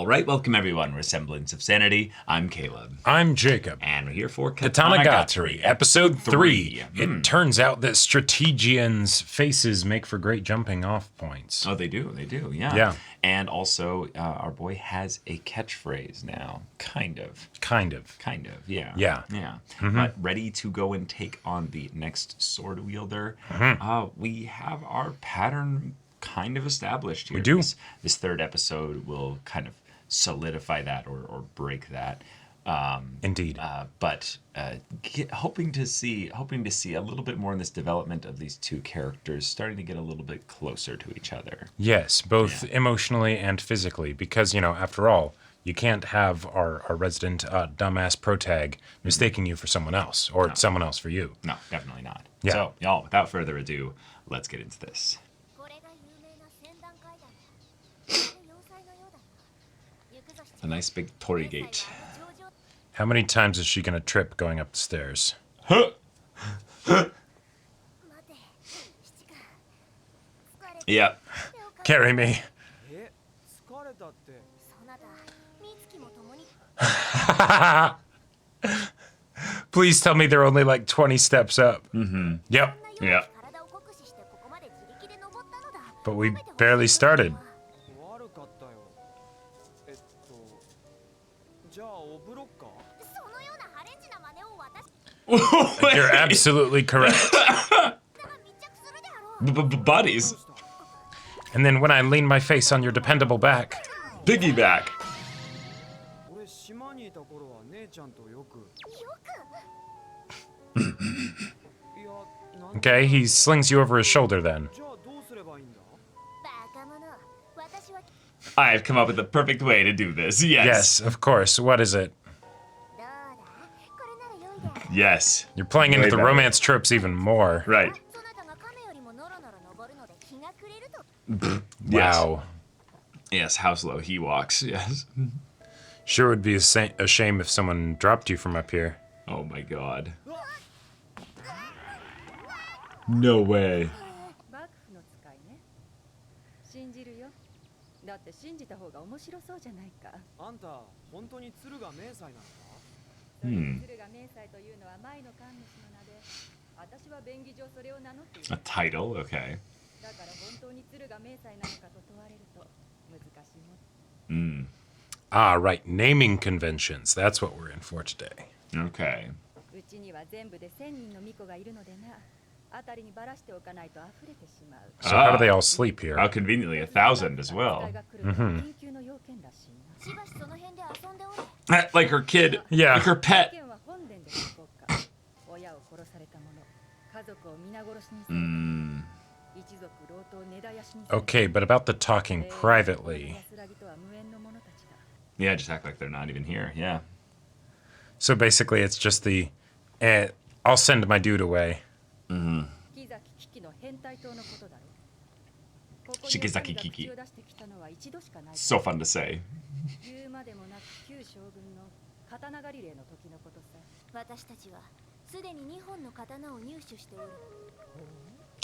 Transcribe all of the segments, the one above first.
All right, welcome everyone. We're Semblance of Sanity. I'm Caleb. I'm Jacob. And we're here for Katanagatari, episode 3. Hmm. It turns out that strategians' faces make for great jumping off points. Oh, they do, yeah. Yeah. And also, our boy has a catchphrase now. Kind of, yeah. Yeah. Yeah. Mm-hmm. But ready to go and take on the next sword wielder. We have our pattern kind of established here. We do. This third episode will kind of solidify that or break that. Indeed. But hoping to see a little bit more in this development of these two characters starting to get a little bit closer to each other. Yes, both emotionally and physically, because, after all, you can't have our resident dumbass protag mistaking you for someone else, or someone else for you. No, definitely not. Yeah. So, y'all, without further ado, let's get into this. A nice big torii gate. How many times is she going to trip going up the stairs? Yeah. Carry me. Please tell me they're only like 20 steps up. Mm-hmm. Yep. Yeah. But we barely started. You're absolutely correct. Buddies. And then when I lean my face on your dependable back. Piggyback. Okay, he slings you over his shoulder then. I have come up with the perfect way to do this. Yes. Yes, of course. What is it? Yes. You're playing into Way the better. romance tropes even more. Right. Wow. Yes, how slow he walks. Yes. Sure would be a shame if someone dropped you from up here. Oh my god. No way. A title, okay. Ah, right. Naming conventions. That's what we're in for today. Okay. So how do they all sleep here? How conveniently 1,000 as well. Like her kid. Yeah. Like her pet. Okay, but about the talking privately. Yeah, just act like they're not even here. Yeah. So basically it's just the, I'll send my dude away. Shikizaki Kiki. So fun to say.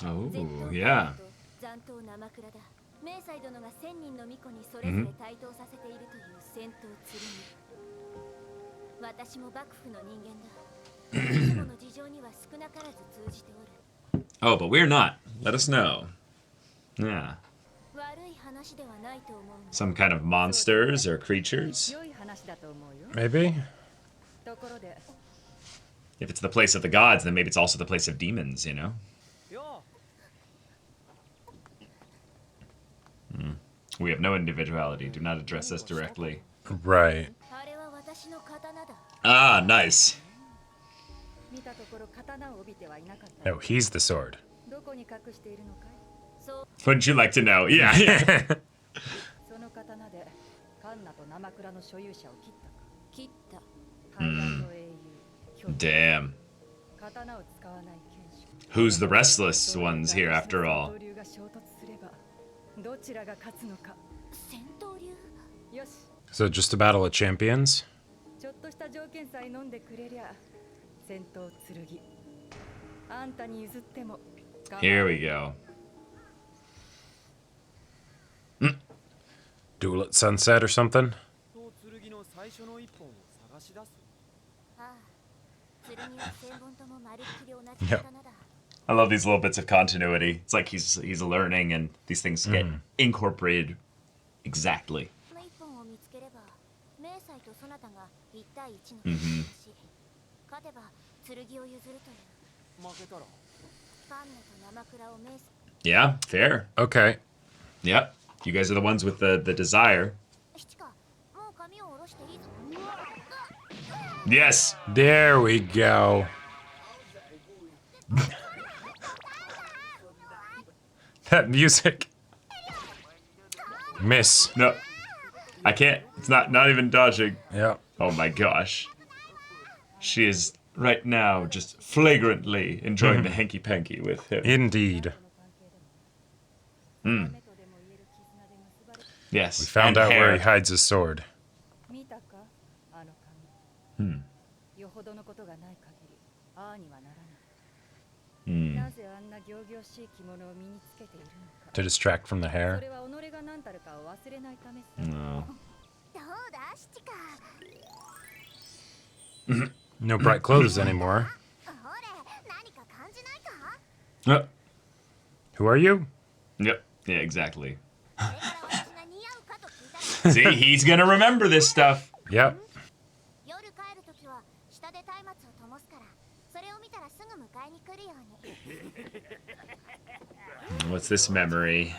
Oh, yeah. Oh, but we're not. Let us know. Yeah. Some kind of monsters or creatures. Maybe? If it's the place of the gods, then maybe it's also the place of demons, you know? We have no individuality. Do not address us directly. Right. Ah, nice. Oh, he's the sword. Wouldn't you like to know? Yeah, yeah. Damn. Who's the restless ones here after all? So just a battle of champions? Here we go. Duel at sunset or something? Yep. I love these little bits of continuity. It's like he's learning, and these things get incorporated exactly. Yeah, fair. Okay. Yep. You guys are the ones with the desire. Yes. There we go. That music. Miss. No. I can't. It's not even dodging. Yeah. Oh my gosh. She is right now just flagrantly enjoying the hanky-panky with him. Indeed. Yes. We found out where he hides his sword. To distract from the hair. No. No bright clothes anymore. Who are you? Yep. Yeah, exactly. See, he's gonna remember this stuff. Yep. What's this memory?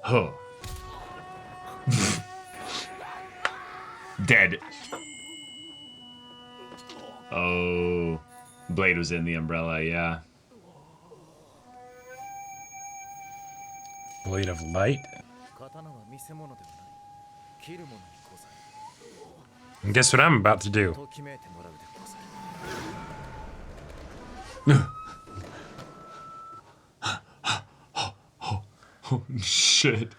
Oh. Dead. Oh. Blade was in the umbrella, yeah. Blade of light. And guess what I'm about to do? Oh, shit.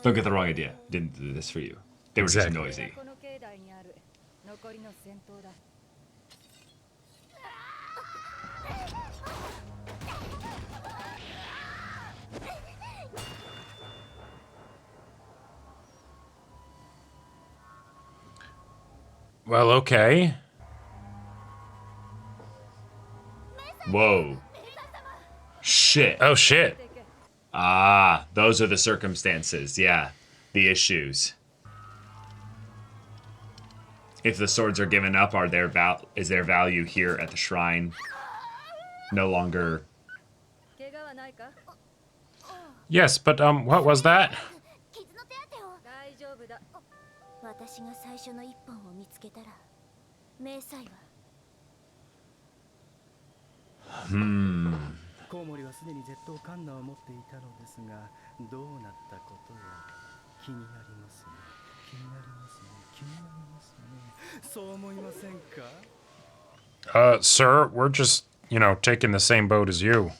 Don't get the wrong idea. Didn't do this for you. They were Exactly. just noisy. Well, okay. Whoa. Shit. Oh, shit. Ah, those are the circumstances. Yeah. The issues. If the swords are given up, is their value here at the shrine no longer? Yes, but, what was that? Hmm. コウモリはすでに絶刀カンナを持っていたのですが、どうなったことや気になりますね。気になりますね。気になりますね。そう思いませんか? Sir, we're just, taking the same boat as you.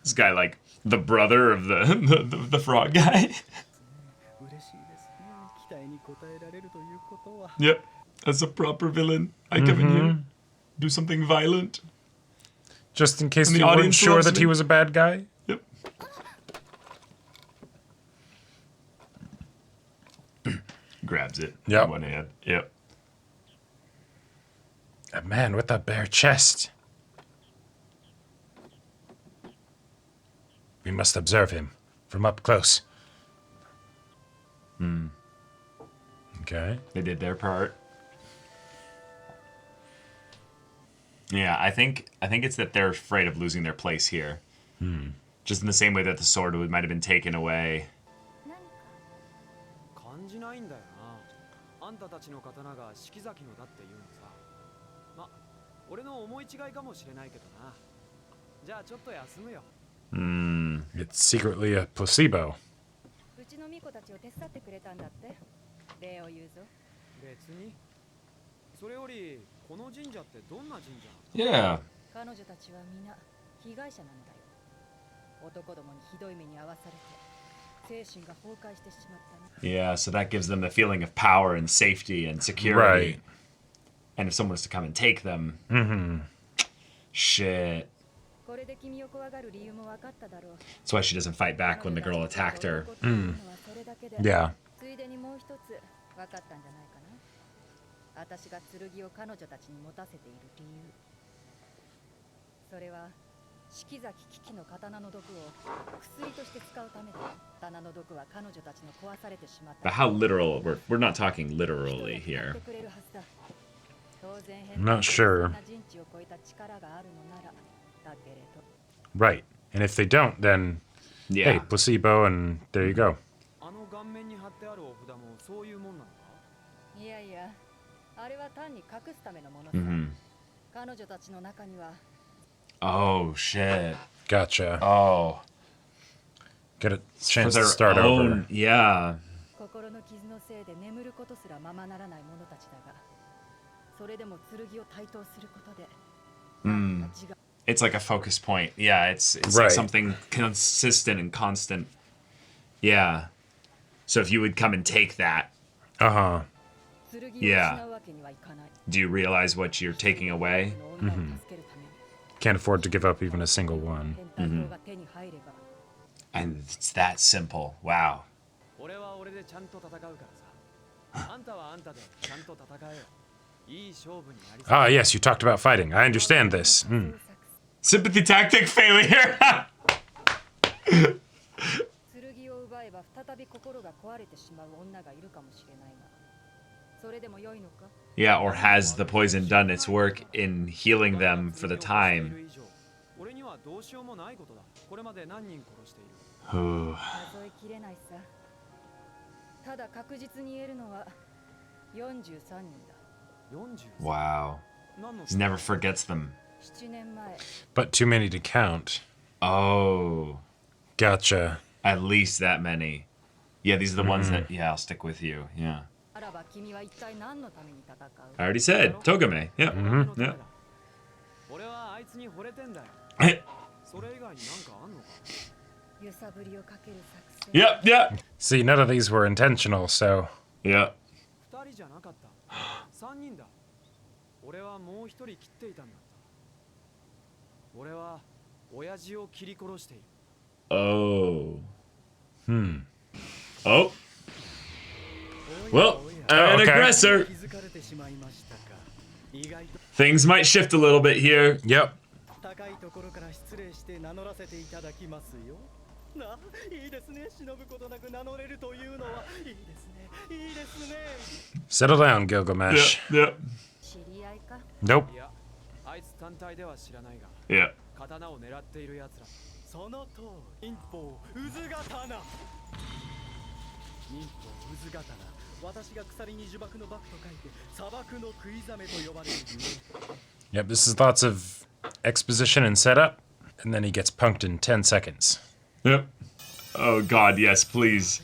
This guy, like, the brother of the frog guy. 嬉しいですね。期待に応えられるということは。 Yep. As a proper villain, I come in here, do something violent. Just in case And the you weren't audience sure loves that me. he was a bad guy? Yep. Grabs it. Yep. In one hand. Yep. A man with a bare chest. We must observe him from up close. Okay. They did their part. Yeah, I think it's that they're afraid of losing their place here. Just in the same way that the sword might have been taken away. 感じないんだよな。あんたたちの刀が四季崎のだって言うのさ。ま、俺の思い違いかもしれないけどな。じゃあちょっと休むよ。It's secretly a placebo. うちの巫女たちを手伝ってくれたんだって。礼を言うぞ。別に。それよりこの神社ってどんな神社？ Yeah. 彼女たちは皆被害者なのだよ。男どもにひどい目に遭わされて、精神が崩壊してしまったね。 Yeah, so that gives them the feeling of power and safety and security. Right. And if someone was to come and take them, shit. これれで君を怖がる理由も分かっただろう。 That's why she doesn't fight back when the girl attacked her. Yeah. ついでにもう一つ分かったんじゃないかな。私が剣を彼女たちに持たせている理由。それは四季崎危機の刀の毒を薬として使うためだ。刀の毒は彼女たちの壊されてしまった。 But how literal? We're not talking literally here. I'm not sure. Right. And if they don't, then Yeah. hey, placebo, and there you go. あの顔面に貼ってあるお札もそういうもんなのか？いやいや、あれは単に隠すためのものさ。 Mhm. 彼女たちの中には Oh shit. Gotcha. Oh. Get a For chance to their start own. over. Yeah. 心の傷のせいで眠ることすらままならない者たちだが、それでも剣を対等することで、 Mm. It's like a focus point. Yeah, it's Right. like something consistent and constant. Yeah. So if you would come and take that, Uh-huh. Yeah. do you realize what you're taking away? Can't afford to give up even a single one. And it's that simple. Wow. 俺は俺でちゃんと戦うからさ。あんたはあんたでちゃんと戦えよ。いい勝負になりそう。 Ah, yes, you talked about fighting. I understand this. Mm. Sympathy tactic failure. 剣を奪えば再び心が壊れてしまう女がいるかもしれないが、それでも良いのか？ Yeah, or has the poison done its work in healing them for the time? 俺にはどうしようもないことだ。これまで何人殺している？ Ooh. 数えきれないさ。ただ確実に言えるのは43人だ。 40？ Wow. 何の He never forgets them. 7年前、 But too many to count. Oh. Gotcha. At least that many. Yeah, these are the ones that, yeah, I'll stick with you. Yeah. あらば君は一体何のために戦う？ I already said. Togame. Yeah. Yeah. 俺はあいつに惚れてんだよ。それ以外になんかあんのか？ 揺さぶりをかける作戦。 Yep, yep. See, none of these were intentional, so... Yep. 二人じゃなかった。三人だ。俺はもう一人切っていたんだった。俺は親父を切り殺している。 Oh. Hmm. Oh. Well, an okay. aggressor. Things might shift a little bit here. Yep. 高いところから失礼して名乗らせていただきますよ。な、いいですね。忍ぶことなく名乗れるというのはいいですね。いいですね。 Settle down, Gilgamesh. Yep. 知り合いか？ Nope. いや、あいつ単体では知らないが、 Yep. 刀を狙っている奴ら。その通り。忍法渦刀。忍法渦刀。私が鎖に呪縛の縛と書いて砂漠の食いざめと呼ばれるゆえ。 Yep, this is lots of exposition and setup, and then he gets punked in 10 seconds. Yep. Oh God, yes, please.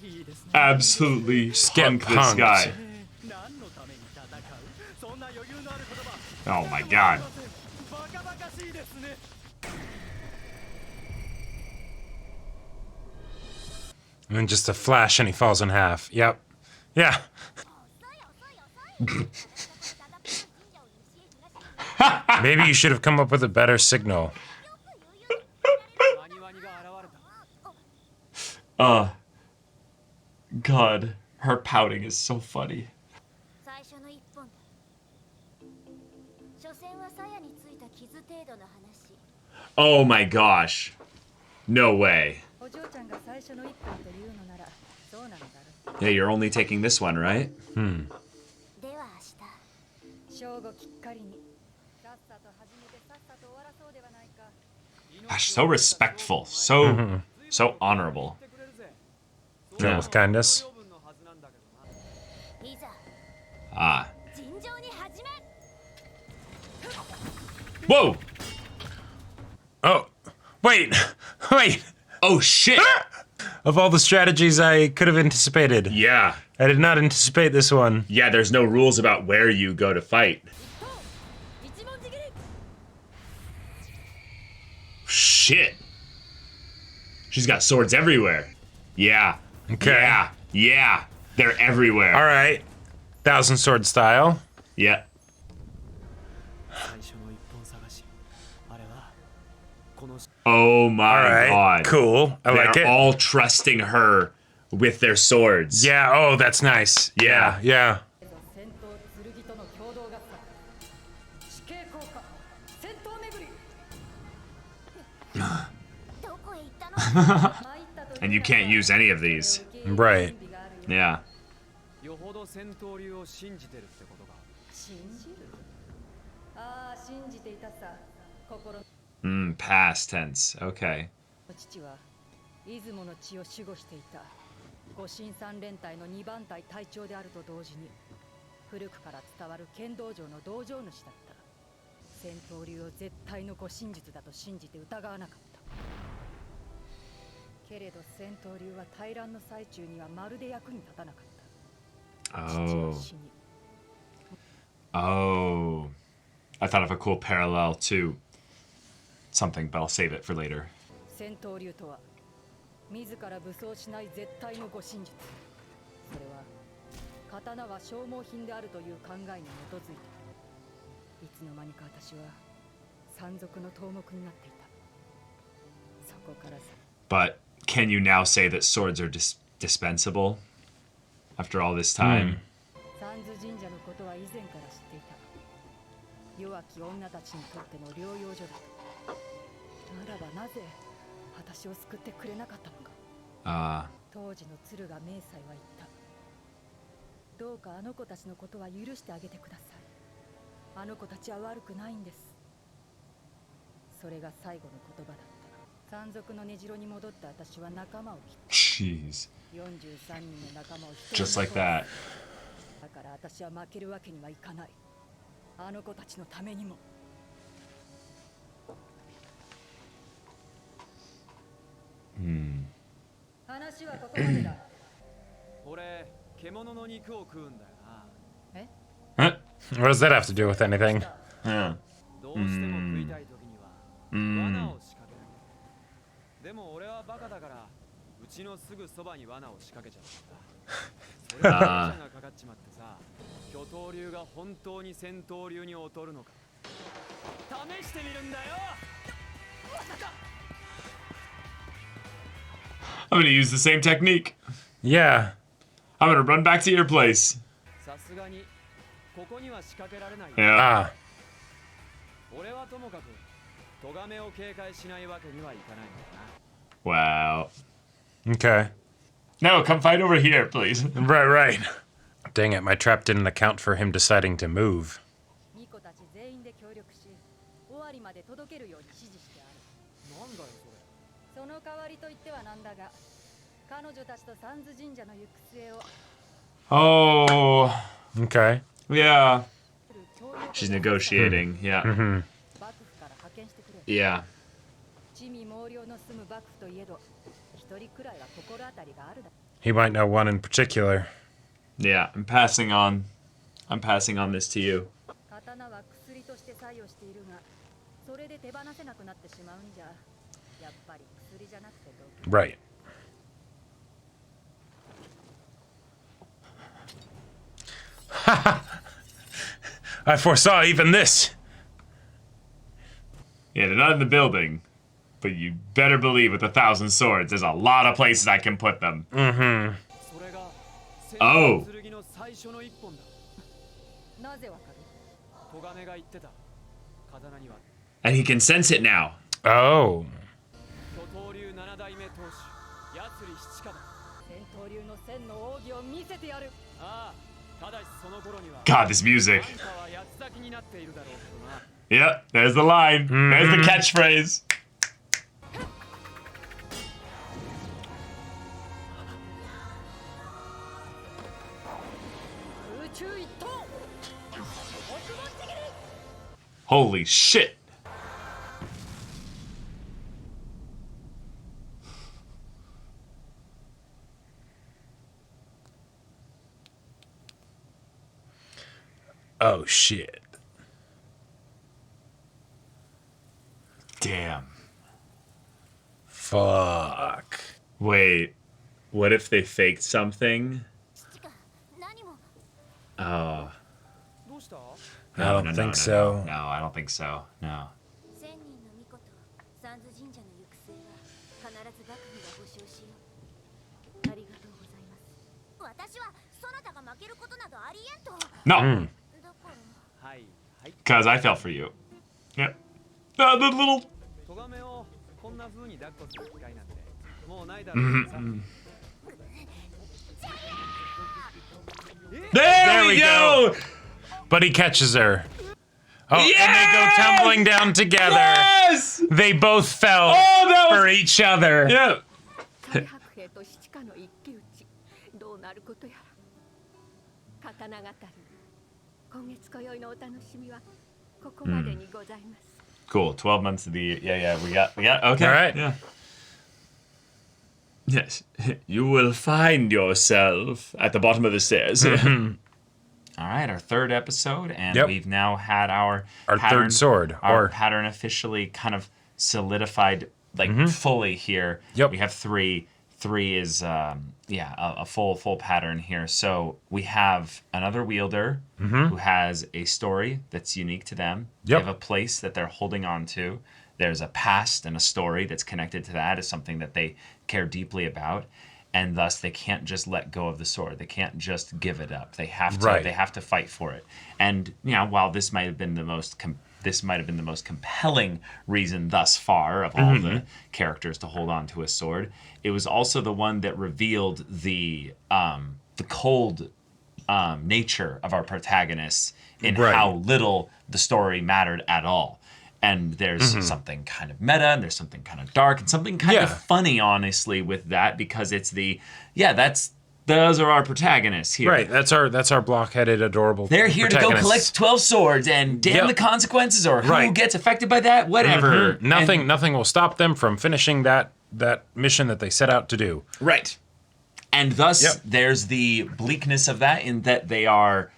Absolutely get punk this punked. guy. Oh my God. And then just a flash and he falls in half. Yep. Yeah. Maybe you should have come up with a better signal. God, her pouting is so funny. Oh my gosh. No way. Yeah, you're only taking this one, right? Hmm. Gosh, so respectful. So honorable. Filled with kindness. Ah. Whoa! Oh, wait. Wait. Oh shit! Of all the strategies I could have anticipated, Yeah. I did not anticipate this one. Yeah, there's no rules about where you go to fight. Shit. She's got swords everywhere. Yeah. Okay. Yeah. Yeah. They're everywhere. All right. Thousand Sword style. Yeah. 最初の一本探し。あれはこの Oh my All right, god. cool. I like They're it. all trusting her with their swords. Yeah. Oh, that's nice. Yeah. Yeah. 戦闘剣との共同合作地形効果戦闘巡り And you can't use any of these. Right. Yeah. よほど戦闘流を信じてるってことか。信じるああ信じていたさ心の Past tense. Okay. 父は出雲の地を守護していた御神三連隊の2番隊隊長であると同時に古くから伝わる剣道場の道場主だった戦闘流を絶対の護身術だと信じて疑わなかったけれど戦闘流は大乱の最中にはまるで役に立たなかった父は Oh. 死に Oh. I thought of a cool parallel to something, but I'll save it for later. 戦闘流とは自ら武装しない絶対の護身術それは刀は消耗品であるという考えに基づいていつの間にか私は山賊の頭目になっていたそこからさ But can you now say that swords are dispensable after all this time? サンズ神社のことは以前から知っていた弱き女たちにとっての療養所だならばなぜ私を救ってくれなかったのか 当時の鶴が明細は言ったどうかあの子たちのことは許してあげてくださいあの子たちは悪くないんですそれが最後の言葉だった山賊の根城に戻った私は仲間を切 Jeez. った43人の仲間を一人 Just like that. だから私は負けるわけにはいかないあの子たちのためにも 話はここまでだ俺、獣の肉を食うんだよな。え What does that have to do with anything? Yeah. どうしても食いたい時には罠を仕掛ける。でも俺はバカだからうちのすぐそばに罠を仕掛けちゃった。それでがかかっちまってさ、巨頭流が本当に戦闘流に劣るのか試してみるんだよ。 I'm gonna use the same technique. Yeah. I'm gonna run back to your place. さすがにここには仕掛けられない。 Yeah. Ah. 俺はともかく咎めを警戒しないわけにはいかないんだな。 Wow. Okay. No, come fight over here, please. Right, right. Dang it, my trap didn't account for him deciding to move. 巫女たち全員で協力し終わりまで届けるように指示してあるなんだよそれ。その代わりと言ってはなんだが彼女たちとサンズ神社の行く末を Oh. Okay. Yeah. 協力 She's negotiating. Yeah. 幕府から派遣してくれ Yeah. 地味猛量の住む幕府といえど一人くらいは心当たりがあるだ He might know one in particular. Yeah. I'm passing on. I'm passing on this to you. 刀は薬として作用しているがそれで手放せなくなってしまうんじゃやっぱり薬じゃなくて毒 Right. I foresaw even this. Yeah, they're not in the building. But you better believe with 1,000 swords, there's a lot of places I can put them. それが戦闘剣の最初の一本だ。なぜわかる咎めが言ってた。刀には And he can sense it now. Oh. 巨頭流7代目当主、やつり七花だ。戦闘流の千の奥義を見せてやるああ、ただしその頃には God, this music. あんたは八つ咲きになっているだろうけどな。 Yep, there's the line. There's the catchphrase. Holy shit. Oh, shit. Damn. Fuck. Wait, what if they faked something? 父が何も Oh. どうした？ I don't think so. No, I don't think so. No. 千人の巫女と三頭神社行く末は必ず幕府が保証しよう。ありがとうございます。私はそなたが負けることなどありえんと。 No, だから。はいはい。 because I fell for you. Yep. The little. トガメをこんな風に抱っこする機会なんてもうないだろうさ。 There we go. But he catches her. Oh, and they go Yes! tumbling down together. Yes. They both fell Oh, that was. for each other. Yeah. 大白兵と七家の一騎打ち、どうなることやら。刀語り、今月今宵のお楽しみはここまでにございます。Cool. 12 months of the year. Yeah, yeah. We got. Okay. All right. Yeah. Yes. You will find yourself at the bottom of the stairs. All right, our third episode, and Yep. we've now had our third sword, our or- pattern officially kind of solidified, like fully here. Yep. We have three. Three is a full pattern here. So we have another wielder who has a story that's unique to them. They Yep. have a place that they're holding on to. There's a past and a story that's connected to that, is something that they care deeply about. And thus they can't just let go of the sword. They can't just give it up. They have to. Right. They have to fight for it. And while this might have been the most compelling reason thus far of all the characters to hold on to a sword, it was also the one that revealed the cold nature of our protagonists in Right. how little the story mattered at all. And there's something kind of meta, and there's something kind of dark, and something kind of funny, honestly, with that, because it's those are our protagonists here. Right. That's our blockheaded, adorable. They're here to go protagonists. collect 12 swords, and damn Yep. the consequences, or who Right. gets affected by that, whatever. Nothing will stop them from finishing that mission that they set out to do. Right. And thus, Yep. there's the bleakness of that, in that they are,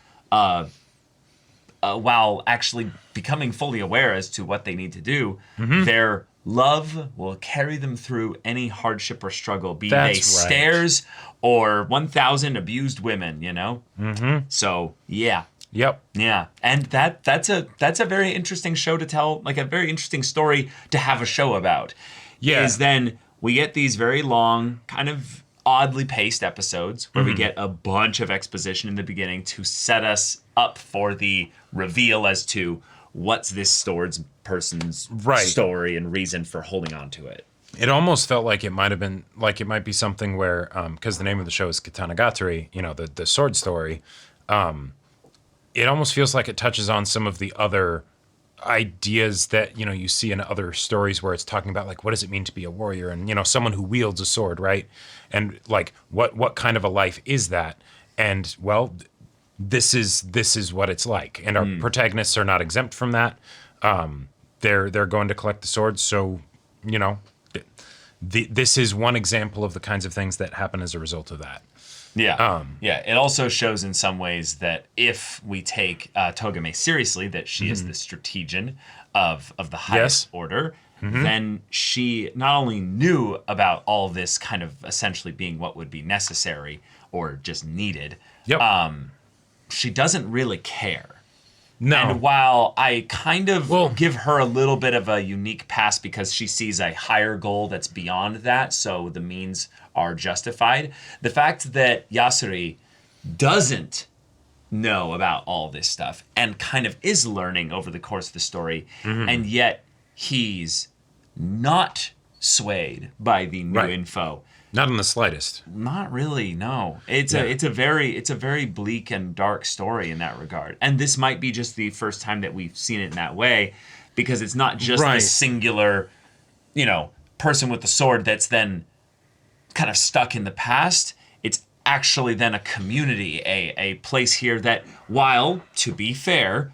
while actually becoming fully aware as to what they need to do, their love will carry them through any hardship or struggle, be That's they right. stairs or 1,000 abused women, So, yeah. Yep. Yeah, and that's a very interesting show to tell, like a very interesting story to have a show about. Yeah. Is then we get these very long, kind of oddly paced episodes where we get a bunch of exposition in the beginning to set us up for the reveal as to what's this swords person's Right. story and reason for holding on to it. It almost felt like it might have been like it might be something where because the name of the show is Katanagatari, the sword story. It almost feels like it touches on some of the other ideas that you see in other stories where it's talking about like what does it mean to be a warrior and someone who wields a sword, right? And like what kind of a life is that? And well, this is what it's like, and our protagonists are not exempt from that. They're going to collect the swords, so this is one example of the kinds of things that happen as a result of that. Yeah. It also shows in some ways that if we take Togame seriously, that she is the strategian of the highest order, then she not only knew about all this kind of essentially being what would be necessary or just needed, she doesn't really care. No. And while I kind of give her a little bit of a unique pass because she sees a higher goal that's beyond that, so the means are justified, the fact that Yasuri doesn't know about all this stuff and kind of is learning over the course of the story, and yet he's not swayed by the new info. Not in the slightest. Not really, no. It's a very bleak and dark story in that regard. And this might be just the first time that we've seen it in that way, because it's not just the singular, person with the sword that's then kind of stuck in the past. It's actually then a community, a place here that, while, to be fair,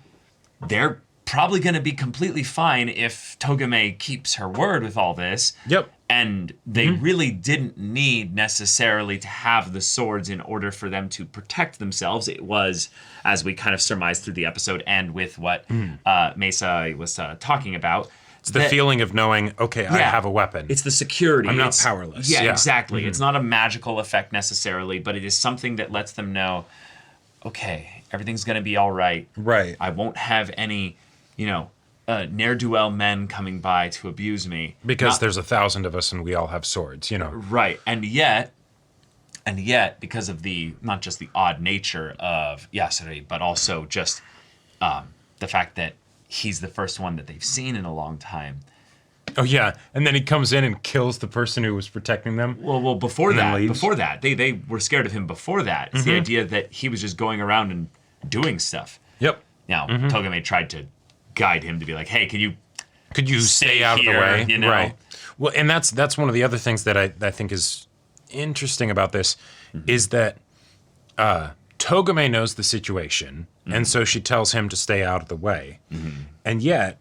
they're probably going to be completely fine if Togame keeps her word with all this. Yep. And they really didn't need necessarily to have the swords in order for them to protect themselves. It was, as we kind of surmised through the episode and with what Mesa was talking about. It's the feeling of knowing, okay, I have a weapon. It's the security. I'm not powerless. Yeah, exactly. It's not a magical effect necessarily, but it is something that lets them know, okay, everything's going to be all right. Right. I won't have any, ne'er-do-well men coming by to abuse me. Because there's 1,000 of us and we all have swords, you know. Right. And yet, because of not just the odd nature of Yasuri, but also just the fact that he's the first one that they've seen in a long time. Oh yeah, and then he comes in and kills the person who was protecting them. Well, before that, they were scared of him before that. It's the idea that he was just going around and doing stuff. Yep. Now, Togame tried to guide him to be like, hey, could you stay out here, of the way? You know? Right. Well, and that's one of the other things that I think is interesting about this is that Togame knows the situation, and so she tells him to stay out of the way. And yet,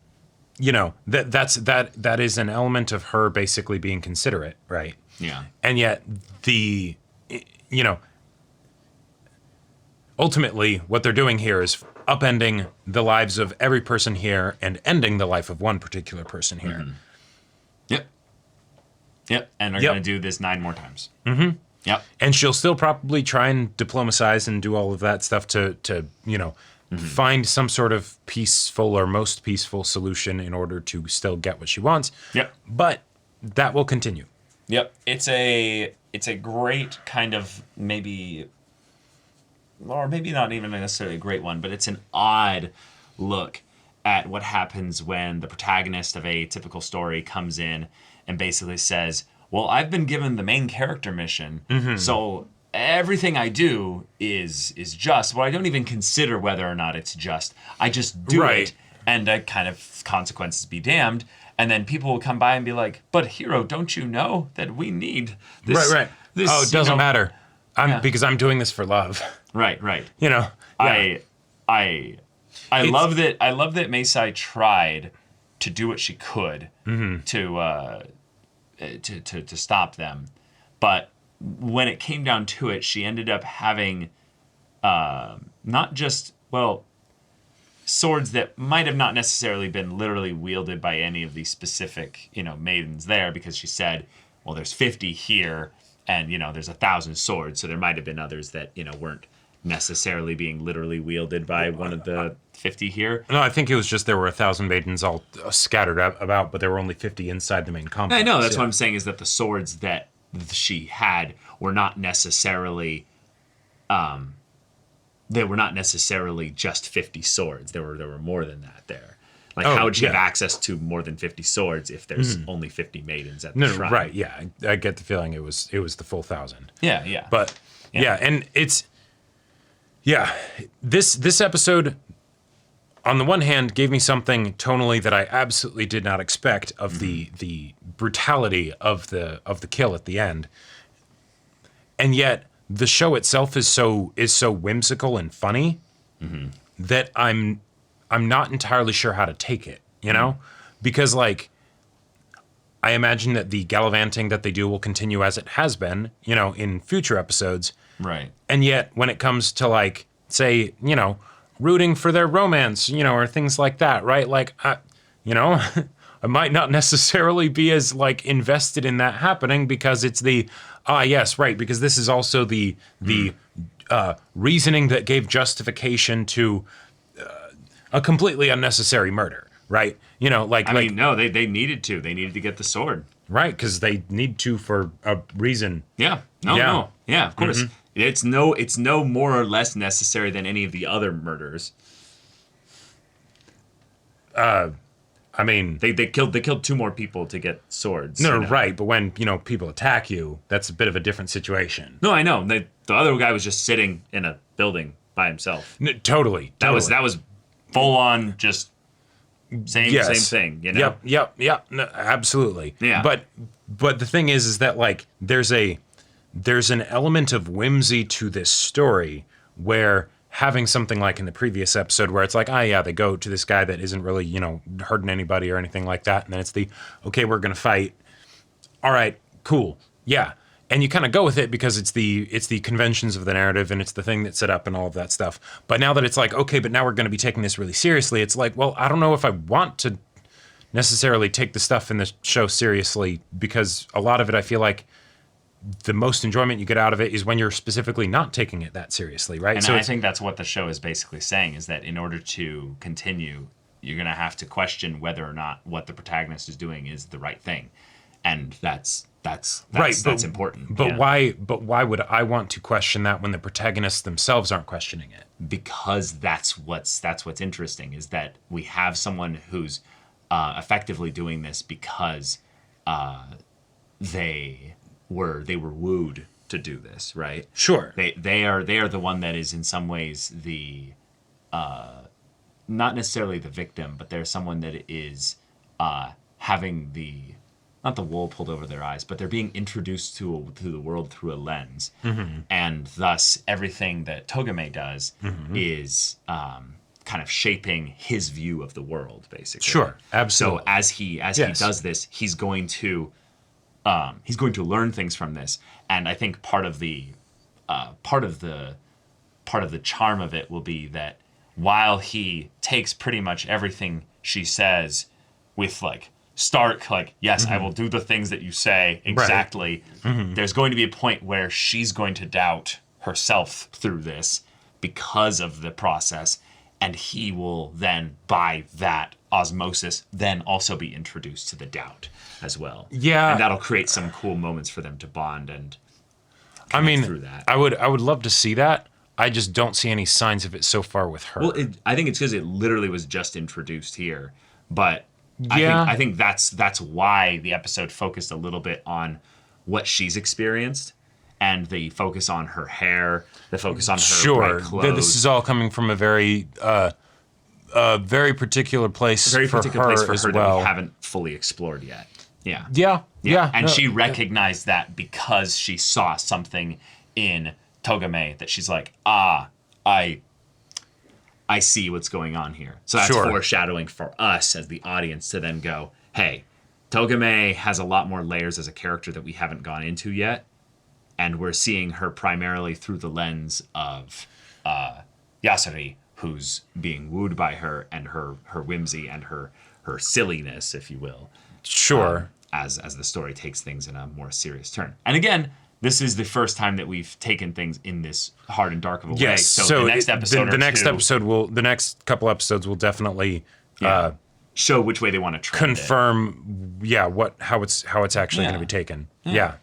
you know, that is an element of her basically being considerate, right? Yeah. And yet ultimately what they're doing here is upending the lives of every person here and ending the life of one particular person here. Yep. And are going to do this 9 more times. Yep. And she'll still probably try and diplomatize and do all of that stuff to you know, find some sort of peaceful or most peaceful solution in order to still get what she wants. Yep. But that will continue. Yep. It's a great kind of or maybe not even necessarily a great one, but it's an odd look at what happens when the protagonist of a typical story comes in and basically says, well, I've been given the main character mission, so everything I do is just. Well, I don't even consider whether or not it's just. I just do it, and kind of consequences be damned. And then people will come by and be like, but hero, don't you know that we need this? Right. This, it doesn't matter. Because I'm doing this for love. Right. You know. Yeah. I love that. I love that Meisai tried to do what she could to stop them, but when it came down to it, she ended up having not just swords that might have not necessarily been literally wielded by any of these specific maidens there, because she said, well, there's 50 here, and there's 1,000 swords, so there might have been others that weren't necessarily being literally wielded by one of the 50 here. No, I think it was just there were 1,000 maidens all scattered about, but there were only 50 inside the main complex. I know, that's what I'm saying, is that the swords that she had were not necessarily just 50 swords. There were more than that there. Like, how would she have access to more than 50 swords if there's only 50 maidens at the shrine? Right, yeah. I get the feeling it was the full 1,000. Yeah. But and it's this episode, on the one hand, gave me something tonally that I absolutely did not expect of the brutality of the kill at the end. And yet the show itself is so whimsical and funny that I'm not entirely sure how to take it, because like I imagine that the gallivanting that they do will continue as it has been, in future episodes. Right. And yet when it comes to like, say, rooting for their romance, or things like that, right? Like, I might not necessarily be as like invested in that happening because it's because this is also the reasoning that gave justification to a completely unnecessary murder, right? They needed to. They needed to get the sword. Right, because they need to for a reason. Yeah. No. Yeah, of course. It's no more or less necessary than any of the other murders. I mean, they killed 2 more people to get swords. No, right, but when people attack you, that's a bit of a different situation. No, I know. The other guy was just sitting in a building by himself. No, totally. That was full on just same thing. Yep. No, absolutely. Yeah. But the thing is that like there's an element of whimsy to this story where having something like in the previous episode where it's like, they go to this guy that isn't really, hurting anybody or anything like that. And then it's okay, we're going to fight. All right, cool. Yeah. And you kind of go with it because it's the conventions of the narrative and it's the thing that's set up and all of that stuff. But now that it's like, okay, but now we're going to be taking this really seriously. It's like, well, I don't know if I want to necessarily take the stuff in the show seriously, because a lot of it, I feel like the most enjoyment you get out of it is when you're specifically not taking it that seriously, right? And I think that's what the show is basically saying, is that in order to continue, you're gonna have to question whether or not what the protagonist is doing is the right thing, and that's important. But why would I want to question that when the protagonists themselves aren't questioning it? Because that's what's interesting, is that we have someone who's effectively doing this because they were wooed to do this, right? Sure. They are the one that is in some ways the not necessarily the victim, but they're someone that is having not the wool pulled over their eyes, but they're being introduced to the world through a lens. And thus everything that Togame does is kind of shaping his view of the world, basically. Sure, absolutely. So as he does this, he's going to learn things from this. And I think part of the charm of it will be that while he takes pretty much everything she says with like stark, like, yes, I will do the things that you say exactly. Right. There's going to be a point where she's going to doubt herself through this because of the process, and he will then, by that osmosis, then also be introduced to the doubt as well. Yeah. And that'll create some cool moments for them to bond and through that. I would love to see that. I just don't see any signs of it so far with her. Well, I think it's because it literally was just introduced here, but I think that's why the episode focused a little bit on what she's experienced, and the focus on her hair, the focus on her bright clothes. This is all coming from a very particular place, a very particular place for her well. That we haven't fully explored yet. Yeah. Yeah. And she recognized that because she saw something in Togame that she's like, I see what's going on here. So that's foreshadowing for us as the audience to then go, hey, Togame has a lot more layers as a character that we haven't gone into yet. And we're seeing her primarily through the lens of Yasuri, who's being wooed by her and her whimsy and her silliness, if you will. Sure. As the story takes things in a more serious turn. And again, this is the first time that we've taken things in this hard and dark of a way. Yes. So the next episode, the next couple episodes will definitely show which way they want to trend confirm. It. Yeah, how it's actually going to be taken. Yeah.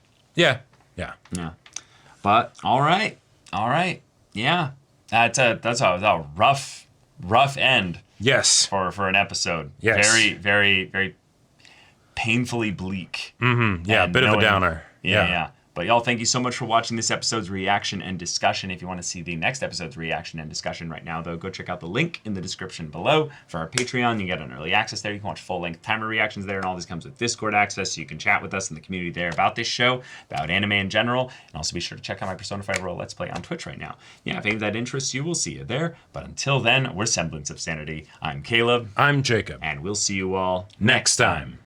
But all right, yeah. That's a rough end. Yes. For an episode. Yes. Very, very, very painfully bleak. Mm-hmm. Yeah, a bit of a downer. Yeah. But y'all, thank you so much for watching this episode's reaction and discussion. If you want to see the next episode's reaction and discussion right now, though, go check out the link in the description below for our Patreon. You get an early access there. You can watch full-length timer reactions there, and all this comes with Discord access, so you can chat with us in the community there about this show, about anime in general, and also be sure to check out my Persona 5 Roll Let's Play on Twitch right now. Yeah, if any of that interests you, we'll see you there. But until then, we're Semblance of Sanity. I'm Caleb. I'm Jacob. And we'll see you all next time.